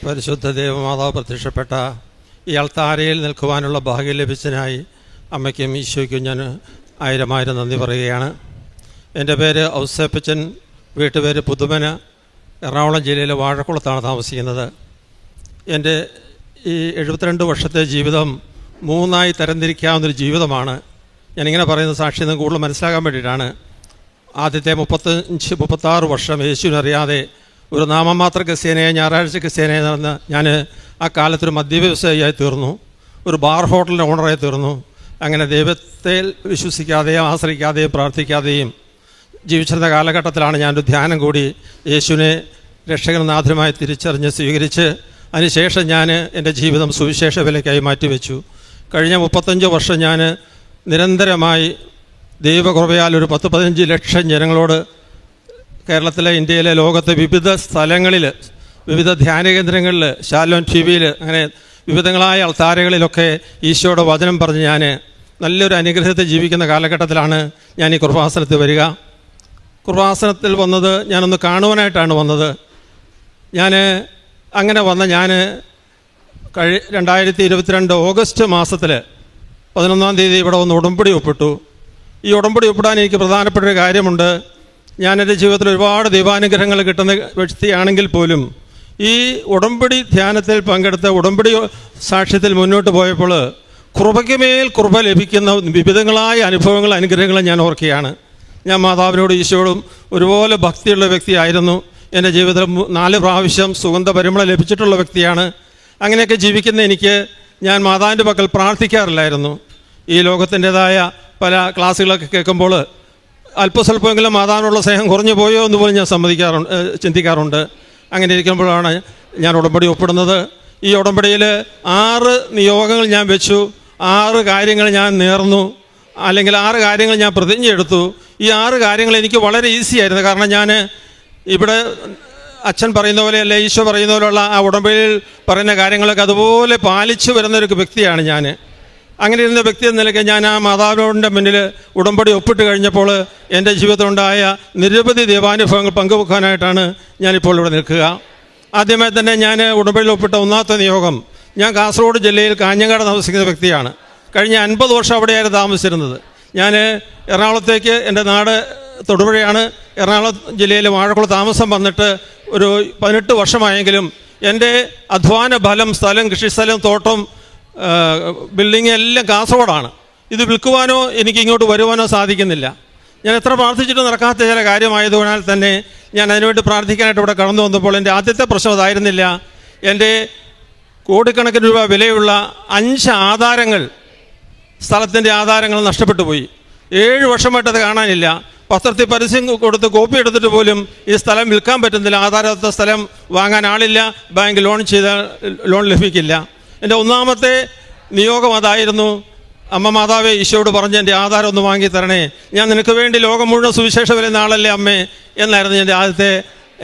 പരിശുദ്ധ ദൈവമാതാവ് പ്രത്യക്ഷപ്പെട്ട ഈ അൾത്താരയിൽ നിൽക്കുവാനുള്ള ഭാഗ്യം ലഭിച്ചതിനായി അമ്മയ്ക്കും ഈശോയ്ക്കും ഞാൻ ആയിരം നന്ദി പറയുകയാണ്. എൻ്റെ പേര് ഔസേപ്പച്ചൻ, വീട്ടുപേര് പുതുമന, എറണാകുളം ജില്ലയിലെ വാഴക്കുളത്താണ് താമസിക്കുന്നത്. എൻ്റെ ഈ 72 വർഷത്തെ ജീവിതം 3ആയി തരംതിരിക്കാവുന്നൊരു ജീവിതമാണ്. ഞാനിങ്ങനെ പറയുന്ന സാക്ഷി നിങ്ങൾക്ക് കൂടുതൽ മനസ്സിലാക്കാൻ വേണ്ടിയിട്ടാണ്. ആദ്യത്തെ 35-36 വർഷം യേശുവിനറിയാതെ ഒരു നാമമാത്ര ക്രിസ്ത്യാനിയായി, ഞായറാഴ്ച ക്രിസ്ത്യാനിയായി നടന്ന് ഞാൻ ആ കാലത്തൊരു മദ്യവ്യവസായിയായി തീർന്നു, ഒരു ബാർ ഹോട്ടലിൻ്റെ ഓണറായി തീർന്നു. അങ്ങനെ ദൈവത്തെ വിശ്വസിക്കാതെയും ആശ്രയിക്കാതെയും പ്രാർത്ഥിക്കാതെയും ജീവിച്ചിരുന്ന കാലഘട്ടത്തിലാണ് ഞാനൊരു ധ്യാനം കൂടി യേശുവിനെ രക്ഷകനാഥനുമായി തിരിച്ചറിഞ്ഞ് സ്വീകരിച്ച് അതിനുശേഷം ഞാൻ എൻ്റെ ജീവിതം സുവിശേഷ വിലയ്ക്കായി മാറ്റിവെച്ചു. കഴിഞ്ഞ 35 വർഷം ഞാൻ നിരന്തരമായി ദൈവകൃപയാൽ ഒരു 10-15 ലക്ഷം ജനങ്ങളോട് കേരളത്തിലെ, ഇന്ത്യയിലെ, ലോകത്തെ വിവിധ സ്ഥലങ്ങളിൽ, വിവിധ ധ്യാന കേന്ദ്രങ്ങളിൽ, ശാലോം ടിവിയിൽ, അങ്ങനെ വിവിധങ്ങളായ അൾത്താരകളിലൊക്കെ ഈശോയുടെ വചനം പറഞ്ഞ് ഞാൻ നല്ലൊരു അനുഗ്രഹത്തിൽ ജീവിക്കുന്ന കാലഘട്ടത്തിലാണ് ഞാൻ ഈ കൃപാസനത്തിൽ വരിക. കൃപാസനത്തിൽ വന്നത് ഞാനൊന്ന് കാണുവാനായിട്ടാണ് വന്നത്. ഞാൻ അങ്ങനെ വന്ന ഞാൻ 2022 ഓഗസ്റ്റ് മാസത്തിൽ 11-ാം തീയതി ഇവിടെ വന്ന് ഉടമ്പടി ഒപ്പിട്ടു. ഈ ഉടമ്പടി ഒപ്പിടാൻ എനിക്ക് പ്രധാനപ്പെട്ടൊരു കാര്യമുണ്ട്. ഞാൻ എൻ്റെ ജീവിതത്തിൽ ഒരുപാട് ദൈവാനുഗ്രഹങ്ങൾ കിട്ടുന്ന വ്യക്തിയാണെങ്കിൽ പോലും ഈ ഉടമ്പടി ധ്യാനത്തിൽ പങ്കെടുത്ത് ഉടമ്പടി സാക്ഷ്യത്തിൽ മുന്നോട്ട് പോയപ്പോൾ കൃപയ്ക്കുമേൽ കൃപ ലഭിക്കുന്ന വിവിധങ്ങളായ അനുഭവങ്ങൾ, അനുഗ്രഹങ്ങൾ ഞാൻ ഓർക്കുകയാണ്. ഞാൻ മാതാവിനോടും ഈശോയോടും ഒരുപോലെ ഭക്തിയുള്ള വ്യക്തിയായിരുന്നു. എൻ്റെ ജീവിതത്തിൽ 4 പ്രാവശ്യം സുഗന്ധ പരിമളം ലഭിച്ചിട്ടുള്ള വ്യക്തിയാണ്. അങ്ങനെയൊക്കെ ജീവിക്കുന്ന എനിക്ക് ഞാൻ മാതാവിൻ്റെ പക്കൽ പ്രാർത്ഥിക്കാറില്ലായിരുന്നു. ഈ ലോകത്തിൻ്റെതായ പല ക്ലാസ്സുകളൊക്കെ കേൾക്കുമ്പോൾ അല്പസ്വല്പമെങ്കിലും മാതാവിനുള്ള സ്നേഹം കുറഞ്ഞു പോയോ എന്ന് പോലും ഞാൻ ചിന്തിക്കാറുണ്ട്. അങ്ങനെ ഇരിക്കുമ്പോഴാണ് ഞാൻ ഉടമ്പടി ഒപ്പിടുന്നത്. ഈ ഉടമ്പടിയിൽ 6 നിയോഗങ്ങൾ ഞാൻ വെച്ചു, 6 കാര്യങ്ങൾ ഞാൻ നേർന്നു, അല്ലെങ്കിൽ 6 കാര്യങ്ങൾ ഞാൻ പ്രതിജ്ഞ എടുത്തു. ഈ 6 കാര്യങ്ങൾ എനിക്ക് വളരെ ഈസി ആയിരുന്നു. കാരണം ഞാൻ ഇവിടെ അച്ഛൻ പറയുന്ന പോലെയല്ല, ഈശോ പറയുന്ന പോലെയുള്ള ആ ഉടമ്പടിയിൽ പറയുന്ന കാര്യങ്ങളൊക്കെ അതുപോലെ പാലിച്ചു വരുന്നൊരു വ്യക്തിയാണ് ഞാൻ. അങ്ങനെ ഇരുന്ന വ്യക്തി എന്ന നിലയ്ക്ക് ഞാൻ ആ മാതാവിനോടിൻ്റെ മുന്നിൽ ഉടമ്പടി ഒപ്പിട്ട് കഴിഞ്ഞപ്പോൾ എൻ്റെ ജീവിതത്തിലുണ്ടായ നിരവധി ദൈവാനുഭവങ്ങൾ പങ്കുവെക്കാനായിട്ടാണ് ഞാനിപ്പോൾ ഇവിടെ നിൽക്കുക. ആദ്യമായി തന്നെ ഞാൻ ഉടമ്പടിയിൽ ഒപ്പിട്ട 1ാമത്തെ നിയോഗം, ഞാൻ കാസർഗോഡ് ജില്ലയിൽ കാഞ്ഞങ്ങാട് താമസിക്കുന്ന വ്യക്തിയാണ്. കഴിഞ്ഞ 50 വർഷം അവിടെയായിരുന്നു താമസിച്ചിരുന്നത്. ഞാൻ എറണാകുളത്തേക്ക്, എൻ്റെ നാട് തൊടുപുഴയാണ്, എറണാകുളം ജില്ലയിൽ വാഴക്കുളം താമസം വന്നിട്ട് ഒരു 18 വർഷമായെങ്കിലും എൻ്റെ അധ്വാന ഫലം, സ്ഥലം, കൃഷിസ്ഥലം, തോട്ടം, ബിൽഡിങ് എല്ലാം കാസർഗോഡാണ്. ഇത് വിൽക്കുവാനോ എനിക്ക് ഇങ്ങോട്ട് വരുവാനോ സാധിക്കുന്നില്ല. ഞാൻ എത്ര പ്രാർത്ഥിച്ചിട്ട് നടക്കാത്ത ചില കാര്യമായതുകൊണ്ടാൽ തന്നെ ഞാൻ അതിനുവേണ്ടി പ്രാർത്ഥിക്കാനായിട്ട് ഇവിടെ കടന്നു വന്നപ്പോൾ എൻ്റെ ആദ്യത്തെ പ്രശ്നം അതായിരുന്നില്ല. എൻ്റെ കോടിക്കണക്കിന് രൂപ വിലയുള്ള 5 ആധാരങ്ങൾ, സ്ഥലത്തിൻ്റെ ആധാരങ്ങൾ നഷ്ടപ്പെട്ടു പോയി. 7 വർഷമായിട്ട് അത് കാണാനില്ല. പത്രത്തിൽ പരസ്യം കൊടുത്ത് കോപ്പി എടുത്തിട്ട് പോലും ഈ സ്ഥലം വിൽക്കാൻ പറ്റുന്നില്ല. ആധാരത്തെ സ്ഥലം വാങ്ങാൻ ആളില്ല, ബാങ്ക് ലോൺ ചെയ്താൽ ലോൺ ലഭിക്കില്ല. എൻ്റെ 1ാമത്തെ നിയോഗം അതായിരുന്നു. അമ്മ മാതാവേ, ഈശോയോട് പറഞ്ഞ് എൻ്റെ ആധാരം ഒന്ന് വാങ്ങി തരണേ, ഞാൻ നിനക്ക് വേണ്ടി ലോകം മുഴുവൻ സുവിശേഷം വരുന്ന ആളല്ലേ അമ്മേ എന്നായിരുന്നു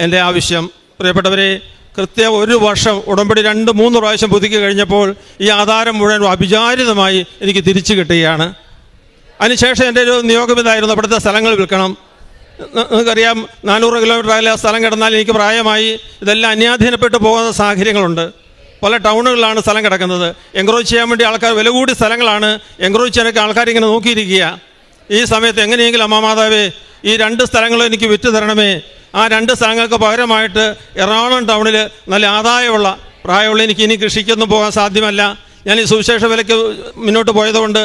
എൻ്റെ ആവശ്യം. പ്രിയപ്പെട്ടവരെ, കൃത്യം 1 വർഷം ഉടമ്പടി 2-3 പ്രാവശ്യം പുതുക്കി കഴിഞ്ഞപ്പോൾ ഈ ആധാരം മുഴുവൻ അവിചാരിതമായി എനിക്ക് തിരിച്ചു കിട്ടുകയാണ്. അതിനുശേഷം എൻ്റെ ഒരു നിയോഗം ഇതായിരുന്നു, അവിടുത്തെ സ്ഥലങ്ങൾ വിൽക്കണം. നിങ്ങൾക്കറിയാം, 400 കിലോമീറ്റർ അകലെ ആ സ്ഥലം കിടന്നാൽ എനിക്ക് പ്രായമായി. ഇതെല്ലാം അന്യാധീനപ്പെട്ടു പോകുന്ന സാഹചര്യങ്ങളുണ്ട്. പല ടൗണുകളിലാണ് സ്ഥലം കിടക്കുന്നത്. എൻക്രോച്ച് ചെയ്യാൻ വേണ്ടി ആൾക്കാർ, വില കൂടിയ സ്ഥലങ്ങളാണ്, എൻക്രോച്ച് ചെയ്യാനൊക്കെ ആൾക്കാരിങ്ങനെ നോക്കിയിരിക്കുക. ഈ സമയത്ത് എങ്ങനെയെങ്കിലും അമ്മ മാതാവേ, ഈ 2 സ്ഥലങ്ങളും എനിക്ക് വിറ്റ് തരണമേ. ആ 2 സ്ഥലങ്ങൾക്ക് പകരമായിട്ട് എറണാകുളം ടൗണിൽ നല്ല ആദായമുള്ള, പ്രായമുള്ള, എനിക്ക് ഇനി കൃഷിക്കൊന്നും പോകാൻ സാധ്യമല്ല. ഞാൻ ഈ സുവിശേഷ വിലയ്ക്ക് മുന്നോട്ട് പോയതുകൊണ്ട്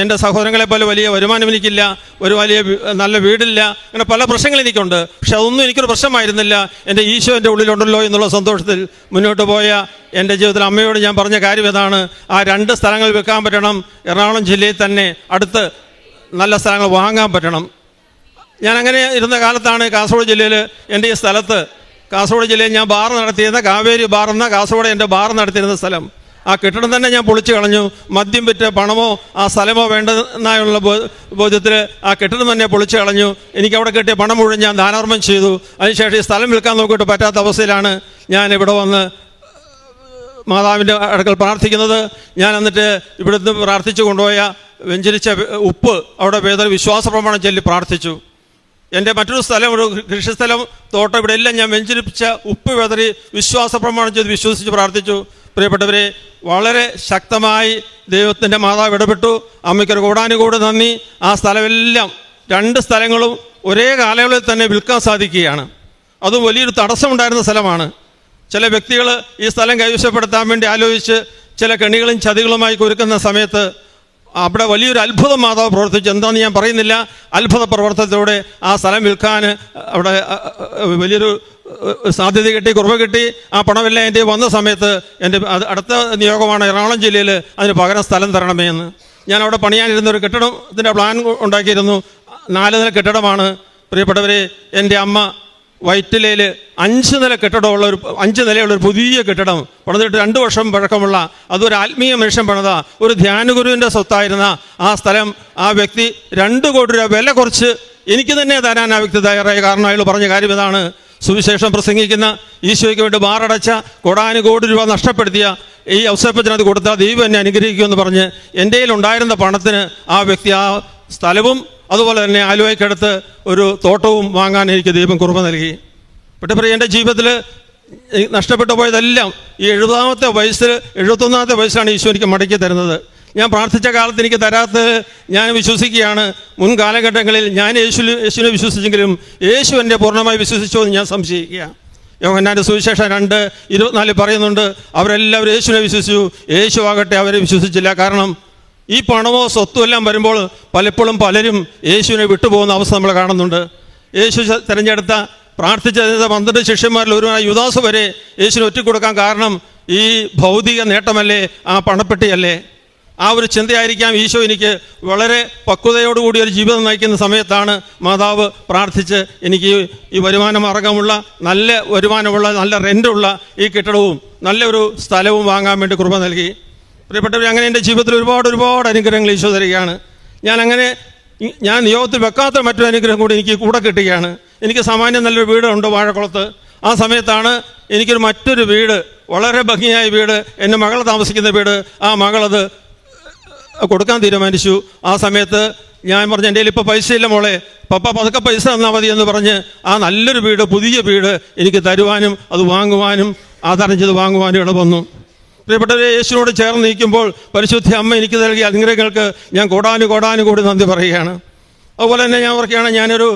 എൻ്റെ സഹോദരങ്ങളെ പോലെ വലിയ വരുമാനം എനിക്കില്ല, ഒരു വലിയ നല്ല വീടില്ല, അങ്ങനെ പല പ്രശ്നങ്ങൾ എനിക്കുണ്ട്. പക്ഷെ അതൊന്നും എനിക്കൊരു പ്രശ്നമായിരുന്നില്ല. എൻ്റെ ഈശോ എൻ്റെ ഉള്ളിലുണ്ടല്ലോ എന്നുള്ള സന്തോഷത്തിൽ മുന്നോട്ട് പോയ എൻ്റെ ജീവിതത്തിൽ അമ്മയോട് ഞാൻ പറഞ്ഞ കാര്യം ഇതാണ്, ആ 2 സ്ഥലങ്ങൾ വിൽക്കാൻ പറ്റണം. എറണാകുളം ജില്ലയിൽ തന്നെ അടുത്ത് നല്ല സ്ഥലങ്ങൾ വാങ്ങാൻ പറ്റണം. ഞാൻ അങ്ങനെ ഇരുന്ന കാലത്താണ് കാസർഗോഡ് ജില്ലയിൽ, എൻ്റെ ഈ സ്ഥലത്ത്, കാസർഗോഡ് ജില്ലയിൽ ഞാൻ ബാർ നടത്തിയിരുന്ന കാവേരി ബാർ എന്ന കാസർഗോഡ് എൻ്റെ ബാർ നടത്തിയിരുന്ന സ്ഥലം, ആ കെട്ടിടം തന്നെ ഞാൻ പൊളിച്ചു കളഞ്ഞു. മദ്യം വിറ്റ് പണമോ ആ സ്ഥലമോ വേണ്ടെന്നായുള്ള ബോധ്യത്തിൽ ആ കെട്ടിടം തന്നെ പൊളിച്ചു കളഞ്ഞു. എനിക്കവിടെ കിട്ടിയ പണം മുഴുവൻ ഞാൻ ദാനാർമ്മം ചെയ്തു. അതിനുശേഷം ഈ സ്ഥലം വിൽക്കാൻ നോക്കിയിട്ട് പറ്റാത്ത അവസ്ഥയിലാണ് ഞാൻ ഇവിടെ വന്ന് മാതാവിൻ്റെ അടുക്കൽ പ്രാർത്ഥിക്കുന്നത്. ഞാൻ എന്നിട്ട് ഇവിടുന്ന് പ്രാർത്ഥിച്ചു കൊണ്ടുപോയ വെഞ്ചരിച്ച ഉപ്പ് അവിടെ വേദന വിശ്വാസ പ്രമാണം ചൊല്ലി പ്രാർത്ഥിച്ചു. എൻ്റെ മറ്റൊരു സ്ഥലം, ഒരു കൃഷിസ്ഥലം, തോട്ടം, ഇവിടെ എല്ലാം ഞാൻ വെഞ്ചരിപ്പിച്ച ഉപ്പ് വെതറി വിശ്വാസ പ്രമാണം ചെയ്ത് വിശ്വസിച്ച് പ്രാർത്ഥിച്ചു. പ്രിയപ്പെട്ടവരെ, വളരെ ശക്തമായി ദൈവത്തിൻ്റെ മാതാവ് ഇടപെട്ടു. അമ്മയ്ക്കൊരു കോടാനുകൂടി നന്ദി. ആ സ്ഥലമെല്ലാം 2 സ്ഥലങ്ങളും ഒരേ കാലയളവിൽ തന്നെ വിൽക്കാൻ സാധിക്കുകയാണ്. അതും വലിയൊരു തടസ്സമുണ്ടായിരുന്ന സ്ഥലമാണ്. ചില വ്യക്തികൾ ഈ സ്ഥലം കൈവശപ്പെടുത്താൻ വേണ്ടി ആലോചിച്ച് ചില കെണികളും ചതികളുമായി കുരുക്കുന്ന സമയത്ത് അവിടെ വലിയൊരു അത്ഭുതം മാതാവ് പ്രവർത്തിച്ചു. എന്താണെന്ന് ഞാൻ പറയുന്നില്ല. അത്ഭുത പ്രവർത്തനത്തിലൂടെ ആ സ്ഥലം വിൽക്കാൻ അവിടെ വലിയൊരു സാധ്യത കിട്ടി, കുറവ് കിട്ടി. ആ പണമെല്ലാം എൻ്റെ വന്ന സമയത്ത് എൻ്റെ അടുത്ത നിയോഗമാണ് എറണാകുളം ജില്ലയിൽ, അതിന് പകരം സ്ഥലം തരണമേ എന്ന്. ഞാൻ അവിടെ പണിയാനിരുന്ന ഒരു കെട്ടിടത്തിൻ്റെ പ്ലാൻ ഉണ്ടാക്കിയിരുന്നു. 4 നില കെട്ടിടമാണ്. പ്രിയപ്പെട്ടവരെ, എൻ്റെ അമ്മ വൈറ്റിലയിൽ 5 നില കെട്ടിടമുള്ള 5 നിലയുള്ള ഒരു പുതിയ കെട്ടിടം പണിതിട്ട് 2 വർഷം പഴക്കമുള്ള, അതൊരു ആത്മീയ മനുഷ്യൻ പണിത ഒരു ധ്യാനഗുരുവിൻ്റെ സ്വത്തായിരുന്ന ആ സ്ഥലം ആ വ്യക്തി 2 കോടി രൂപ വില കുറച്ച് എനിക്ക് തന്നെ തരാൻ ആ വ്യക്തി തയ്യാറായി. കാരണം അയാൾ പറഞ്ഞ കാര്യം ഇതാണ്: സുവിശേഷം പ്രസംഗിക്കുന്ന, ഈശോയ്ക്ക് വേണ്ടി ബാറടച്ച, കോടാനുകോടി രൂപ നഷ്ടപ്പെടുത്തിയ ഈ ഔസേപ്പച്ചനത് കൊടുത്താൽ ദൈവം എന്നെ അനുഗ്രഹിക്കുമെന്ന് പറഞ്ഞ് എൻ്റെ കയ്യിലുണ്ടായിരുന്ന പണത്തിന് ആ വ്യക്തി ആ സ്ഥലവും അതുപോലെ തന്നെ ആലുവയ്ക്കടുത്ത് ഒരു തോട്ടവും വാങ്ങാൻ എനിക്ക് ദൈവം കൃപ നൽകി. പക്ഷേ എൻ്റെ ജീവിതത്തിൽ നഷ്ടപ്പെട്ടു പോയതെല്ലാം ഈ 70-ാമത്തെ വയസ്സിൽ 71-ാമത്തെ വയസ്സിലാണ് ഈശോ എനിക്ക് മടക്കി തരുന്നത്. ഞാൻ പ്രാർത്ഥിച്ച കാലത്ത് എനിക്ക് തരാത്തത് ഞാൻ വിശ്വസിക്കുകയാണ്. മുൻ കാലഘട്ടങ്ങളിൽ ഞാൻ യേശുവിനെ വിശ്വസിച്ചെങ്കിലും യേശു എന്നെ പൂർണ്ണമായി വിശ്വസിച്ചോ എന്ന് ഞാൻ സംശയിക്കുക. യോഹന്നാൻ്റെ സുവിശേഷം 2:24 പറയുന്നുണ്ട്, അവരെല്ലാവരും യേശുവിനെ വിശ്വസിച്ചു, യേശു ആകട്ടെ അവരെ വിശ്വസിച്ചില്ല. കാരണം ഈ പണമോ സ്വത്തും എല്ലാം വരുമ്പോൾ പലപ്പോഴും പലരും യേശുവിനെ വിട്ടുപോകുന്ന അവസ്ഥ നമ്മൾ കാണുന്നുണ്ട്. യേശു തിരഞ്ഞെടുത്ത പ്രാർത്ഥിച്ച 12 ശിഷ്യന്മാരിൽ ഒരുവനായ യുദാസ് വരെ യേശുവിനെ ഒറ്റിക്കൊടുക്കാൻ കാരണം ഈ ഭൗതിക നേട്ടമല്ലേ, ആ പണപ്പെട്ടിയല്ലേ? ആ ഒരു ചിന്തയായിരിക്കാം ഈശോ എനിക്ക് വളരെ പക്വതയോടുകൂടി ഒരു ജീവിതം നയിക്കുന്ന സമയത്താണ് മാതാവ് പ്രാർത്ഥിച്ച് എനിക്ക് ഈ വരുമാന മാർഗമുള്ള, നല്ല വരുമാനമുള്ള, നല്ല റെൻ്റുള്ള ഈ കെട്ടിടവും നല്ലൊരു സ്ഥലവും വാങ്ങാൻ വേണ്ടി കൃപ നൽകി. പ്രിയപ്പെട്ടവർ, അങ്ങനെ എൻ്റെ ജീവിതത്തിൽ ഒരുപാട് അനുഗ്രഹങ്ങൾ ഈശോ തരികയാണ്. ഞാൻ നിയോഗത്തിൽ വെക്കാത്ത മറ്റൊരു അനുഗ്രഹം കൂടി എനിക്ക് കൂടെ കിട്ടുകയാണ്. എനിക്ക് സാമാന്യം നല്ലൊരു വീടുണ്ട് വാഴക്കുളത്ത്. ആ സമയത്താണ് എനിക്കൊരു മറ്റൊരു വീട്, വളരെ ഭംഗിയായ വീട്, എൻ്റെ മകൾ താമസിക്കുന്ന വീട്, ആ മകളത് കൊടുക്കാൻ തീരുമാനിച്ചു. ആ സമയത്ത് ഞാൻ പറഞ്ഞു, എൻ്റെ കയ്യിൽ ഇപ്പോൾ പൈസ ഇല്ല മോളെ, പപ്പ പതുക്കെ പൈസ തന്നാൽ മതി എന്ന് പറഞ്ഞ് ആ നല്ലൊരു വീട്, പുതിയ വീട് എനിക്ക് തരുവാനും അത് വാങ്ങുവാനും ആധാരം ചെയ്ത് വാങ്ങുവാനും ഇടവന്നു. പ്രിയപ്പെട്ടവരെ, യേശുവിനോട് ചേർന്ന് നിൽക്കുമ്പോൾ പരിശുദ്ധ അമ്മ എനിക്ക് നൽകിയ അനുഗ്രഹങ്ങൾക്ക് ഞാൻ കോടാനുകൂടി നന്ദി പറയുകയാണ്. അതുപോലെ തന്നെ ഞാൻ ഓർക്കുകയാണ്, ഞാനൊരു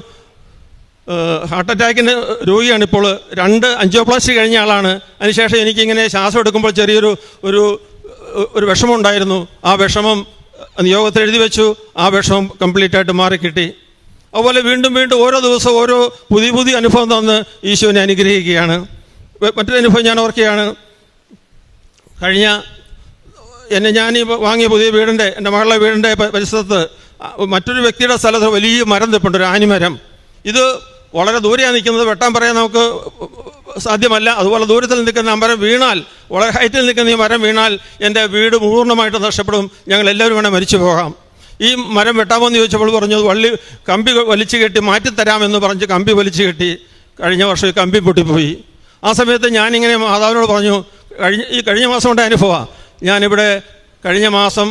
ഹാർട്ട് അറ്റാക്കിൻ്റെ രോഗിയാണ്. ഇപ്പോൾ 2 ആൻജിയോപ്ലാസ്റ്റി കഴിഞ്ഞ ആളാണ്. അതിനുശേഷം എനിക്കിങ്ങനെ ശ്വാസം എടുക്കുമ്പോൾ ചെറിയൊരു ഒരു വിഷമം ഉണ്ടായിരുന്നു. ആ വിഷമം നിയോഗത്തിൽ എഴുതി വെച്ചു. ആ വിഷമം കംപ്ലീറ്റായിട്ട് മാറിക്കിട്ടി. അതുപോലെ വീണ്ടും ഓരോ ദിവസവും ഓരോ പുതിയ അനുഭവം തന്ന് ഈശോനെ അനുഗ്രഹിക്കുകയാണ്. മറ്റൊരു അനുഭവം ഞാൻ ഓർക്കുകയാണ്. ഞാൻ ഈ വാങ്ങിയ പുതിയ വീടിൻ്റെ, എൻ്റെ മകളുടെ വീടിൻ്റെ പരിസരത്ത് മറ്റൊരു വ്യക്തിയുടെ സ്ഥലത്ത് വലിയ മരം നിൽപ്പുണ്ട്, ഒരു ആനിമരം. ഇത് വളരെ ദൂരെയാണ് നിൽക്കുന്നത്, വെട്ടാൻ പറയാൻ നമുക്ക് സാധ്യമല്ല. അതുപോലെ ദൂരത്തിൽ നിൽക്കുന്ന ആ മരം വീണാൽ, വളരെ ഹൈറ്റിൽ നിൽക്കുന്ന ഈ മരം വീണാൽ എൻ്റെ വീട് പൂർണ്ണമായിട്ട് നഷ്ടപ്പെടും, ഞങ്ങളെല്ലാവരും വേണേൽ മരിച്ചു പോകാം. ഈ മരം വെട്ടാമോ എന്ന് ചോദിച്ചപ്പോൾ പറഞ്ഞു, കമ്പി വലിച്ചു കെട്ടി മാറ്റിത്തരാമെന്ന് പറഞ്ഞ് കമ്പി വലിച്ചു കെട്ടി. കഴിഞ്ഞ വർഷം ഈ കമ്പി പൊട്ടിപ്പോയി. ആ സമയത്ത് ഞാനിങ്ങനെ മാതാവിനോട് പറഞ്ഞു, കഴിഞ്ഞ മാസം കൊണ്ട് അനുഭവമാണ്. ഞാനിവിടെ കഴിഞ്ഞ മാസം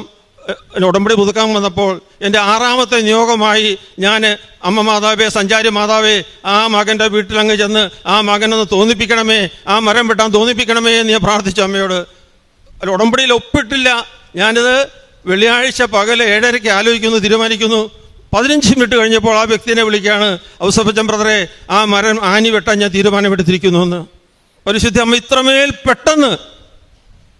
ഉടമ്പടി പുതുക്കാൻ വന്നപ്പോൾ എൻ്റെ 6ാമത്തെ നിയോഗമായി ഞാൻ അമ്മ മാതാവേ, സഞ്ചാരി മാതാവേ, ആ മകൻ്റെ വീട്ടിലങ്ങ് ചെന്ന് ആ മകനൊന്ന് തോന്നിപ്പിക്കണമേ, ആ മരം വെട്ടാൻ തോന്നിപ്പിക്കണമേ എന്ന് ഞാൻ പ്രാർത്ഥിച്ചു അമ്മയോട്. ഉടമ്പടിയിൽ ഒപ്പിട്ടില്ല. ഞാനിത് വെള്ളിയാഴ്ച പകൽ 7:30 ആലോചിക്കുന്നു, തീരുമാനിക്കുന്നു. 15 മിനിറ്റ് കഴിഞ്ഞപ്പോൾ ആ വ്യക്തിനെ വിളിക്കുകയാണ്, ഔസേപ്പച്ചൻ ബ്രദറെ, ആ മരം ആനി വെട്ടാൻ ഞാൻ തീരുമാനമെടുത്തിരിക്കുന്നു എന്ന്. പരിശുദ്ധ അമ്മ ഇത്രമേൽ പെട്ടെന്ന്,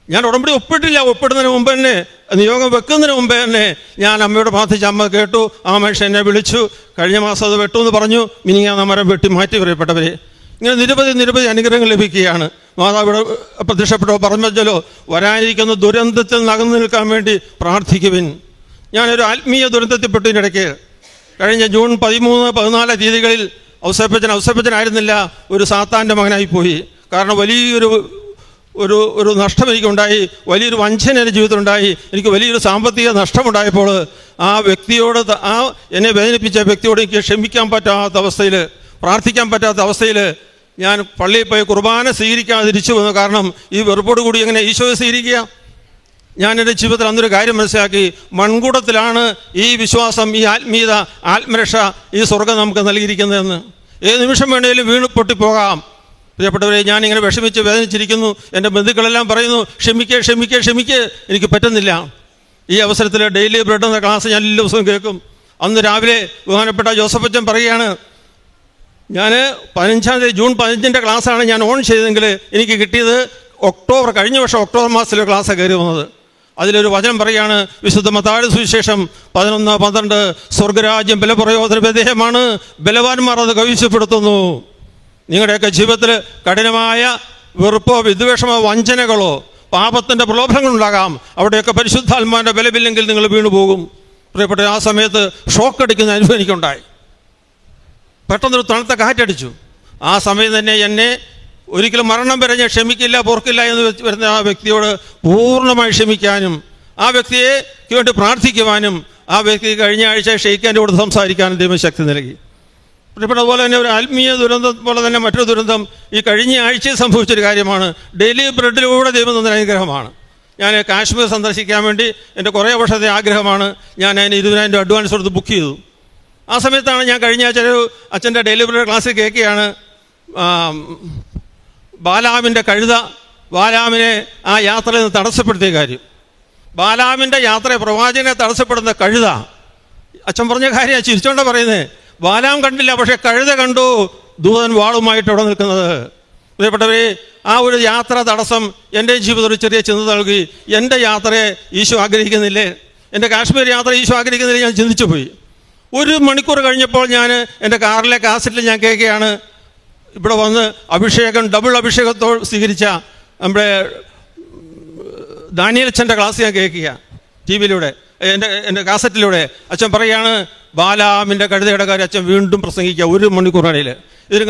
ഞാൻ ഉടമ്പടി ഒപ്പിട്ടില്ല, ഒപ്പിടുന്നതിന് മുമ്പ് തന്നെ, നിയോഗം വെക്കുന്നതിന് മുമ്പേ തന്നെ ഞാൻ അമ്മയോട് പ്രാർത്ഥിച്ച അമ്മ കേട്ടു. ആ മനുഷ്യൻ എന്നെ വിളിച്ചു. കഴിഞ്ഞ മാസം അത് വെട്ടു എന്ന് പറഞ്ഞു. മിനിങ്ങാന്ന് മരം വെട്ടി മാറ്റി. പറയപ്പെട്ടവരെ, ഇങ്ങനെ നിരവധി അനുഗ്രഹങ്ങൾ ലഭിക്കുകയാണ്. മാതാവിടെ പ്രത്യക്ഷപ്പെട്ടോ പറഞ്ഞല്ലോ, വരാനിരിക്കുന്ന ദുരന്തത്തിൽ നകന്നു നിൽക്കാൻ വേണ്ടി പ്രാർത്ഥിക്കുവിൻ. ഞാനൊരു ആത്മീയ ദുരന്തത്തിൽപ്പെട്ടതിനിടയ്ക്ക് കഴിഞ്ഞ ജൂൺ 13, 14 തീയതികളിൽ ഔസേപ്പച്ചനായിരുന്നില്ല, ഒരു സാത്താൻ്റെ മകനായിപ്പോയി. കാരണം വലിയൊരു നഷ്ടം എനിക്കുണ്ടായി, വലിയൊരു വഞ്ചന എൻ്റെ ജീവിതത്തിലുണ്ടായി. എനിക്ക് വലിയൊരു സാമ്പത്തിക നഷ്ടമുണ്ടായപ്പോൾ ആ വ്യക്തിയോട്, ആ എന്നെ വേദനിപ്പിച്ച വ്യക്തിയോട് എനിക്ക് ക്ഷമിക്കാൻ പറ്റാത്ത അവസ്ഥയിൽ, പ്രാർത്ഥിക്കാൻ പറ്റാത്ത അവസ്ഥയിൽ ഞാൻ പള്ളിയിൽ പോയി കുർബാന സ്വീകരിക്കാതെ തിരിച്ചു വന്നു. കാരണം ഈ വെറുപ്പോട് കൂടി എങ്ങനെ ഈശോയെ സ്വീകരിക്കുക? ഞാൻ എൻ്റെ ജീവിതത്തിൽ അന്നൊരു കാര്യം മനസ്സിലാക്കി, മൺകൂടത്തിലാണ് ഈ വിശ്വാസം, ഈ ആത്മീയത, ആത്മരക്ഷ, ഈ സ്വർഗം നമുക്ക് നൽകിയിരിക്കുന്നതെന്ന്. ഏത് നിമിഷം വേണേലും വീണ് പൊട്ടിപ്പോകാം. പ്രിയപ്പെട്ടവരെ, ഞാനിങ്ങനെ വിഷമിച്ച് വേദനിച്ചിരിക്കുന്നു. എൻ്റെ ബന്ധുക്കളെല്ലാം പറയുന്നു, ക്ഷമിക്കേ ക്ഷമിക്കേ ക്ഷമിക്കേ, എനിക്ക് പറ്റുന്നില്ല. ഈ അവസരത്തിൽ ഡെയിലി ബ്രെഡ് എന്ന ക്ലാസ് ഞാൻ എല്ലാ ദിവസവും കേൾക്കും. അന്ന് രാവിലെ ബഹുമാനപ്പെട്ട ജോസഫ് അച്ഛൻ പറയുകയാണ്, ഞാൻ 15-ാം തീയതി ജൂൺ 15-ൻ്റെ ക്ലാസ്സാണ് ഞാൻ ഓൺ ചെയ്തതെങ്കിൽ എനിക്ക് കിട്ടിയത് കഴിഞ്ഞ വർഷം ഒക്ടോബർ മാസത്തിലെ ക്ലാസ്സാണ് കയറി വന്നത്. അതിലൊരു വചനം പറയുകയാണ്, വിശുദ്ധ മത്തായിയുടെ സുവിശേഷം 11:12, സ്വർഗരാജ്യം ബലപ്രയോജന വിധേയമാണ്, ബലവാന്മാർ അത് കൈവശപ്പെടുത്തുന്നു. നിങ്ങളുടെയൊക്കെ ജീവിതത്തിൽ കഠിനമായ വെറുപ്പോ വിദ്വേഷമോ വഞ്ചനകളോ പാപത്തിൻ്റെ പ്രലോഭനങ്ങളുണ്ടാകാം. അവിടെയൊക്കെ പരിശുദ്ധാത്മാവിൻ്റെ ബലമില്ലെങ്കിൽ നിങ്ങൾ വീണുപോകും. പ്രിയപ്പെട്ട, ആ സമയത്ത് ഷോക്ക് അടിക്കുന്ന അനുഭവം എനിക്കുണ്ടായി. പെട്ടെന്നൊരു തണുത്ത കാറ്റടിച്ചു. ആ സമയം തന്നെ എന്നെ ഒരിക്കലും മരണം വരെ ഞാൻ ക്ഷമിക്കില്ല, പൊറുക്കില്ല എന്ന് വരുന്ന ആ വ്യക്തിയോട് പൂർണ്ണമായി ക്ഷമിക്കാനും ആ വ്യക്തിയെ വേണ്ടി പ്രാർത്ഥിക്കുവാനും ആ വ്യക്തി കഴിഞ്ഞ ആഴ്ച ഷെയ്ഖാൻ്റെ കൂടെ സംസാരിക്കാനും ദൈവശക്തി നൽകി. അതുപോലെ തന്നെ ഒരു ആത്മീയ ദുരന്തം പോലെ തന്നെ മറ്റൊരു ദുരന്തം ഈ കഴിഞ്ഞ ആഴ്ചയിൽ സംഭവിച്ചൊരു കാര്യമാണ്. ഡെയിലി ബ്രെഡിലൂടെ ദൈവം തന്ന അനുഗ്രഹമാണ്. ഞാൻ കാശ്മീർ സന്ദർശിക്കാൻ വേണ്ടി എൻ്റെ കുറേ വർഷത്തെ ആഗ്രഹമാണ്. ഞാൻ അതിന് 20,000 അഡ്വാൻസ് കൊടുത്ത് ബുക്ക് ചെയ്തു. ആ സമയത്താണ് ഞാൻ കഴിഞ്ഞ ആഴ്ച ഒരു അച്ഛൻ്റെ ഡെയിലി ബ്രെഡ് ക്ലാസ്സിൽ കേൾക്കുകയാണ്, ബാലാമിൻ്റെ കഴുത ബാലാമിനെ ആ യാത്രയിൽ നിന്ന് തടസ്സപ്പെടുത്തിയ കാര്യം. ബാലാമിൻ്റെ യാത്രയെ പ്രവാചകനെ തടസ്സപ്പെടുന്ന കഴുത. അച്ഛൻ പറഞ്ഞ കാര്യം ചിരിച്ചോണ്ടാ പറയുന്നത്. ബാലാം കണ്ടില്ല, പക്ഷേ കഴുത കണ്ടു, ദൂതൻ വാളുമായിട്ട് അവിടെ നിൽക്കുന്നത്. പ്രിയപ്പെട്ടവരെ, ആ ഒരു യാത്ര തടസ്സം എൻ്റെ ജീവിതത്തിൽ ഒരു ചെറിയ ചിന്ത നൽകി. എൻ്റെ യാത്രയെ ഈശോ ആഗ്രഹിക്കുന്നില്ലേ? എൻ്റെ കാശ്മീർ യാത്ര ഈശോ ആഗ്രഹിക്കുന്നില്ലേ? ഞാൻ ചിന്തിച്ചു പോയി. 1 മണിക്കൂർ കഴിഞ്ഞപ്പോൾ ഞാൻ എൻ്റെ കാറിലെ കാസറ്റിൽ ഞാൻ കേൾക്കുകയാണ്, ഇവിടെ വന്ന് ഡബിൾ അഭിഷേകത്തോട് സ്വീകരിച്ച നമ്മുടെ ദാനിയേലച്ഛൻ്റെ ക്ലാസ് ഞാൻ കേൾക്കുക TV-യിലൂടെ, എൻ്റെ കാസറ്റിലൂടെ. അച്ഛൻ പറയുകയാണ്, ബാലാമിൻ്റെ കഴുതയുടെ കാര്യം അച്ഛൻ വീണ്ടും പ്രസംഗിക്കുക 1 മണിക്കൂറിനിടയിൽ. ഇത്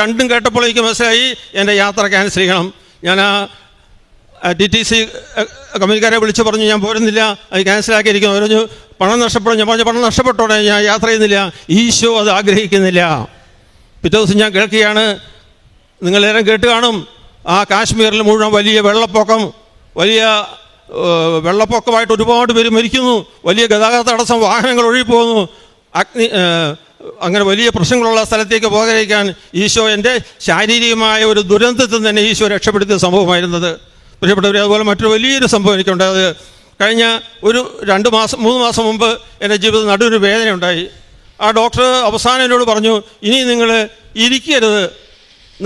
രണ്ടും കേട്ടപ്പോൾ എനിക്ക് മനസ്സിലായി എൻ്റെ യാത്ര ക്യാൻസൽ ചെയ്യണം. ഞാൻ TTC കമ്പനിക്കാരെ വിളിച്ച് പറഞ്ഞു, ഞാൻ പോരുന്നില്ല, അത് ക്യാൻസലാക്കിയിരിക്കുന്നു. പറഞ്ഞു പണം നഷ്ടപ്പെടും. ഞാൻ പറഞ്ഞു പണം നഷ്ടപ്പെട്ടോടെ, ഞാൻ യാത്ര ചെയ്യുന്നില്ല, ഈശോ അത് ആഗ്രഹിക്കുന്നില്ല. പിറ്റേ ദിവസം ഞാൻ കേൾക്കുകയാണ്, നിങ്ങളേറെ കേട്ട് കാണും, ആ കാശ്മീരിൽ മുഴുവൻ വലിയ വെള്ളപ്പൊക്കമായിട്ട് ഒരുപാട് പേര് മരിക്കുന്നു, വലിയ ഗതാഗത തടസ്സം, വാഹനങ്ങൾ ഒഴുകിപ്പോകുന്നു, അങ്ങനെ വലിയ പ്രശ്നങ്ങളുള്ള സ്ഥലത്തേക്ക് പോകാതിരിക്കാൻ ഈശോ എൻ്റെ ശാരീരികമായ ഒരു ദുരന്തത്തിൽ തന്നെ ഈശോ രക്ഷപ്പെടുത്തിയ സംഭവമായിരുന്നത്. പ്രിയപ്പെട്ടവരെ, അതുപോലെ മറ്റൊരു വലിയൊരു സംഭവം എനിക്കുണ്ടായത് കഴിഞ്ഞ ഒരു 3 മാസം മുമ്പ് എൻ്റെ ജീവിതത്തിൽ നടുവിന് വേദന ഉണ്ടായി. ആ ഡോക്ടർ അവസാനം എന്നോട് പറഞ്ഞു, ഇനി നിങ്ങൾ ഇരിക്കരുത്,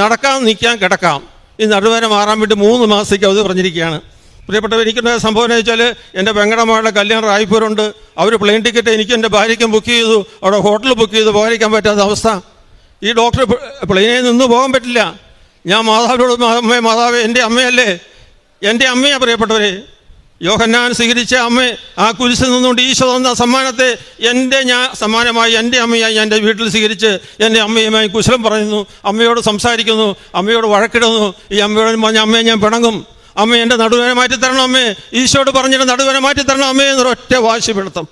നടക്കാം, നിൽക്കാം, കിടക്കാം. ഈ നടുവേദന മാറാൻ വേണ്ടി 3 മാസത്തേക്ക് അവധി പറഞ്ഞിരിക്കുകയാണ്. പ്രിയപ്പെട്ടവർ, എനിക്കുണ്ടായ സംഭവം എന്ന് വെച്ചാൽ എൻ്റെ പെങ്ങടമ്മയുടെ കല്യാണം റായ്പൂരുണ്ട്. അവർ പ്ലെയിൻ ടിക്കറ്റ് എനിക്കും എൻ്റെ ഭാര്യയ്ക്കും ബുക്ക് ചെയ്തു. അവിടെ ഹോട്ടൽ ബുക്ക് ചെയ്ത് പോകാതിരിക്കാൻ പറ്റാത്ത അവസ്ഥ. ഈ ഡോക്ടർ പ്ലെയിനിൽ നിന്ന് പോകാൻ പറ്റില്ല. ഞാൻ മാതാവിനോട്, മാതാവേ എൻ്റെ അമ്മയല്ലേ, എൻ്റെ അമ്മയാണ്. പ്രിയപ്പെട്ടവരെ, യോഹന്നാൻ സ്വീകരിച്ച അമ്മ, ആ കുരിശിൽ നിന്നുകൊണ്ട് ഈശോ തന്ന സമ്മാനത്തെ സമ്മാനമായി എൻ്റെ അമ്മയായി ഞാൻ എൻ്റെ വീട്ടിൽ സ്വീകരിച്ച് എൻ്റെ അമ്മയുമായി കുശലം പറയുന്നു, അമ്മയോട് സംസാരിക്കുന്നു, അമ്മയോട് വഴക്കിടുന്നു. ഈ അമ്മയോട് പറഞ്ഞ അമ്മയെ ഞാൻ പിണങ്ങും, അമ്മ എൻ്റെ നടുവേന മാറ്റി തരണം അമ്മേ, ഈശോയോട് പറഞ്ഞിട്ട് നടുവേന മാറ്റി തരണം അമ്മേ എന്നൊരൊറ്റ വാശി പെടുത്തും.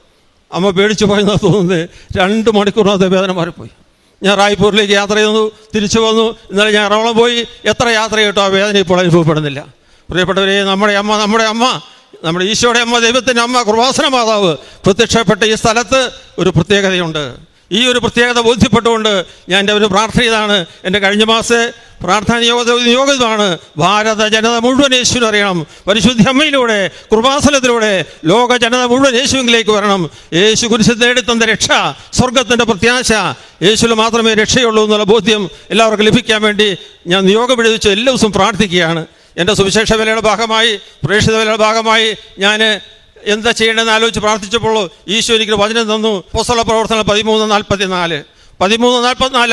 അമ്മ പേടിച്ചു പോയെന്നാണ് തോന്നുന്നത്. 2 മണിക്കൂറിനകത്ത് വേദന മാറിപ്പോയി. ഞാൻ റായ്പൂരിലേക്ക് യാത്ര ചെയ്തു, തിരിച്ചു വന്നു. ഇന്നലെ ഞാൻ എറണാകുളം പോയി. എത്ര യാത്ര ചെയ്തിട്ടോ ആ വേദന ഇപ്പോൾ അനുഭവപ്പെടുന്നില്ല. പ്രിയപ്പെട്ടവരെ, നമ്മുടെ അമ്മ നമ്മുടെ ഈശോയുടെ അമ്മ, ദൈവത്തിൻ്റെ അമ്മ, കൃപാസന മാതാവ് പ്രത്യക്ഷപ്പെട്ട ഈ സ്ഥലത്ത് ഒരു പ്രത്യേകതയുണ്ട്. ഈ ഒരു പ്രത്യേകത ബോധ്യപ്പെട്ടുകൊണ്ട് ഞാൻ എൻ്റെ ഒരു പ്രാർത്ഥന ഇതാണ്. എൻ്റെ കഴിഞ്ഞ മാസത്തെ പ്രാർത്ഥന നിയോഗമാണ്, ഭാരത ജനത മുഴുവൻ യേശുവിനെ അറിയണം. പരിശുദ്ധ അമ്മയിലൂടെ, കൃപാസനത്തിലൂടെ ലോക ജനത മുഴുവൻ യേശുവിലേക്ക് വരണം. യേശു കുരിശിൽ നേടിത്തന്ന രക്ഷ, സ്വർഗത്തിൻ്റെ പ്രത്യാശ, യേശുവിൽ മാത്രമേ രക്ഷയുള്ളൂ എന്നുള്ള ബോധ്യം എല്ലാവർക്കും ലഭിക്കാൻ വേണ്ടി ഞാൻ നിയോഗം എഴുതിച്ച് എല്ലാ ദിവസവും പ്രാർത്ഥിക്കുകയാണ്. എൻ്റെ സുവിശേഷ വേലയുടെ ഭാഗമായി, പ്രേക്ഷിത വേലയുടെ ഭാഗമായി ഞാൻ എന്താ ചെയ്യേണ്ടതെന്ന് ആലോചിച്ച് പ്രാർത്ഥിച്ചപ്പോൾ ഈശോ എനിക്ക് വചനം തന്നു. അപ്പോസ്തല പ്രവർത്തനം 13:44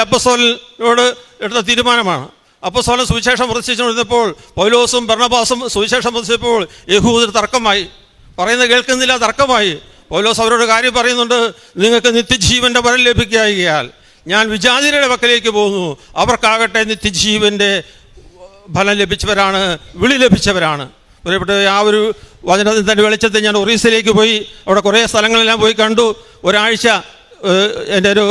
അപ്പോസ്തലനോട് എടുത്ത തീരുമാനമാണ്. അപ്പോസ്തലൻ സുവിശേഷം പ്രവർത്തിച്ചുകൊണ്ടിരുന്നപ്പോൾ പൗലോസും ബർന്നബാസും സുവിശേഷം പ്രവർത്തിച്ചപ്പോൾ യഹൂദർ തർക്കമായി, പറയുന്നത് കേൾക്കുന്നില്ല, തർക്കമായി. പൗലോസ് അവരോട് കാര്യം പറയുന്നുണ്ട്, നിങ്ങൾക്ക് നിത്യജീവൻ്റെ വരം ലഭിക്കായികയാൽ ഞാൻ വിജാതിരുടെ പക്കലേക്ക് പോകുന്നു, അവർക്കാകട്ടെ നിത്യജീവൻ്റെ ഫലം ലഭിച്ചവരാണ്, വിളി ലഭിച്ചവരാണ്. പ്രിയപ്പെട്ട, ആ ഒരു വചനത്തിൽ തന്നെ വെളിച്ചത്തിൽ ഞാൻ ഒറീസയിലേക്ക് പോയി. അവിടെ കുറേ സ്ഥലങ്ങളെല്ലാം പോയി കണ്ടു. ഒരാഴ്ച എൻ്റെ ഒരു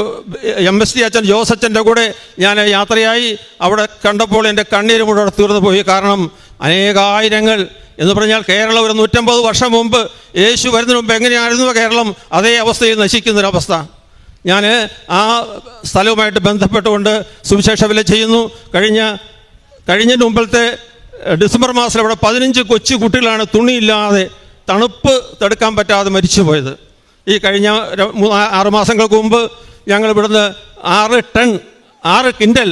MSD അച്ഛൻ ജോസച്ചൻ്റെ കൂടെ ഞാൻ യാത്രയായി. അവിടെ കണ്ടപ്പോൾ എൻ്റെ കണ്ണീര് മുഴുവൻ തീർന്നു പോയി. കാരണം അനേകായിരങ്ങൾ എന്ന് പറഞ്ഞാൽ കേരളം ഒരു 150 വർഷം മുമ്പ് യേശു വരുന്നതിന് മുമ്പ് എങ്ങനെയായിരുന്നു കേരളം, അതേ അവസ്ഥയിൽ നശിക്കുന്നൊരവസ്ഥ. ഞാൻ ആ സ്ഥലവുമായിട്ട് ബന്ധപ്പെട്ടുകൊണ്ട് സുവിശേഷ വില ചെയ്യുന്നു. കഴിഞ്ഞ മുമ്പത്തെ ഡിസംബർ മാസത്തിൽ അവിടെ 15 കൊച്ചു കുട്ടികളാണ് തുണിയില്ലാതെ തണുപ്പ് തടുക്കാൻ പറ്റാതെ മരിച്ചു പോയത്. ഈ കഴിഞ്ഞ 6 മാസങ്ങൾക്ക് മുമ്പ് ഞങ്ങൾ ഇവിടുന്ന് 6 കിൻഡൽ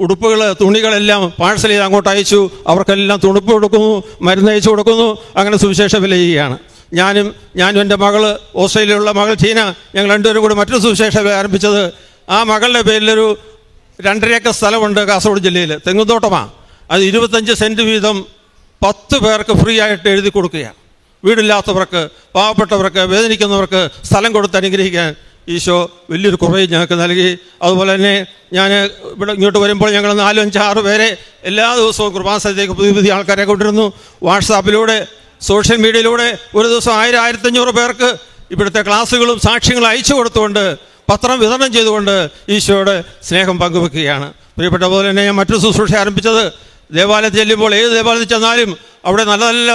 ഉടുപ്പുകൾ, തുണികളെല്ലാം പാഴ്സൽ ചെയ്ത് അങ്ങോട്ട് അയച്ചു. അവർക്കെല്ലാം തുണുപ്പ് കൊടുക്കുന്നു, മരുന്ന് അയച്ചു കൊടുക്കുന്നു. അങ്ങനെ സുവിശേഷ വില ചെയ്യുകയാണ്. ഞാനും എൻ്റെ മകൾ, ഓസ്ട്രേലിയയിലുള്ള മകൾ ടീന, ഞങ്ങൾ രണ്ടുപേരും കൂടി മറ്റൊരു സുവിശേഷ വില ആരംഭിച്ചത്. ആ മകളുടെ പേരിലൊരു 2.5 ഏക്കർ സ്ഥലമുണ്ട് കാസർഗോഡ് ജില്ലയിൽ, തെങ്ങുതോട്ടമാണ്. അത് 25 സെൻറ്റ് വീതം 10 പേർക്ക് ഫ്രീ ആയിട്ട് എഴുതി കൊടുക്കുകയാണ്. വീടില്ലാത്തവർക്ക്, പാവപ്പെട്ടവർക്ക്, വേദനിക്കുന്നവർക്ക് സ്ഥലം കൊടുത്ത് അനുഗ്രഹിക്കാൻ ഈശോ വലിയൊരു കുറവ് ഞങ്ങൾക്ക് നൽകി. അതുപോലെ തന്നെ ഞാൻ ഇവിടെ ഇങ്ങോട്ട് വരുമ്പോൾ ഞങ്ങൾ 4, 5, 6 പേരെ എല്ലാ ദിവസവും കുർബാനസ്ഥലത്തേക്ക് പുതിയ ആൾക്കാരെ കൊണ്ടിരുന്നു. വാട്സാപ്പിലൂടെ, സോഷ്യൽ മീഡിയയിലൂടെ ഒരു ദിവസം 1000, 1500 പേർക്ക് ഇവിടുത്തെ ക്ലാസ്സുകളും സാക്ഷ്യങ്ങളും അയച്ചു കൊടുത്തുകൊണ്ട്, പത്രം വിതരണം ചെയ്തുകൊണ്ട് ഈശോയുടെ സ്നേഹം പങ്കുവെക്കുകയാണ്. പ്രിയപ്പെട്ട പോലെ തന്നെ ഞാൻ മറ്റൊരു ശുശ്രൂഷ ആരംഭിച്ചത്, ദേവാലയത്തിൽ ചെല്ലുമ്പോൾ, ഏത് ദേവാലയത്തിൽ ചെന്നാലും അവിടെ നല്ല നല്ല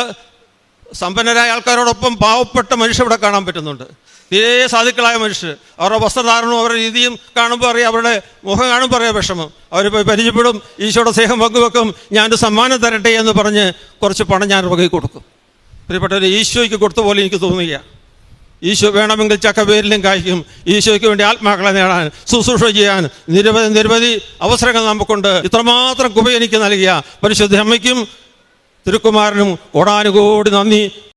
സമ്പന്നരായ ആൾക്കാരോടൊപ്പം പാവപ്പെട്ട മനുഷ്യർ ഇവിടെ കാണാൻ പറ്റുന്നുണ്ട്. തീരെ സാധുക്കളായ മനുഷ്യർ. അവരുടെ വസ്ത്രധാരണവും അവരുടെ രീതിയും കാണുമ്പോൾ അറിയാം, അവരുടെ മുഖം കാണുമ്പോൾ അറിയാം വിഷമം. അവർ പോയി പരിചയപ്പെടും, ഈശോയുടെ സ്നേഹം പങ്കുവെക്കും. ഞാനൊരു സമ്മാനം തരട്ടെ എന്ന് പറഞ്ഞ് കുറച്ച് പണം ഞാൻ വകയിൽ കൊടുക്കും. പ്രിയപ്പെട്ടവർ, ഈശോയ്ക്ക് കൊടുത്ത പോലെ എനിക്ക് തോന്നുക. ഈശോ വേണമെങ്കിൽ ചക്കവേരിലും കായ്ക്കും. ഈശോയ്ക്ക് വേണ്ടി ആത്മാക്കളെ നേടാൻ, ശുശ്രൂഷ ചെയ്യാൻ നിരവധി അവസരങ്ങൾ നമുക്കുണ്ട്. ഇത്രമാത്രം കൃപ എനിക്ക് നൽകിയ പരിശുദ്ധ അമ്മയ്ക്കും തിരുക്കുമാരനും കോടാനുകോടി നന്ദി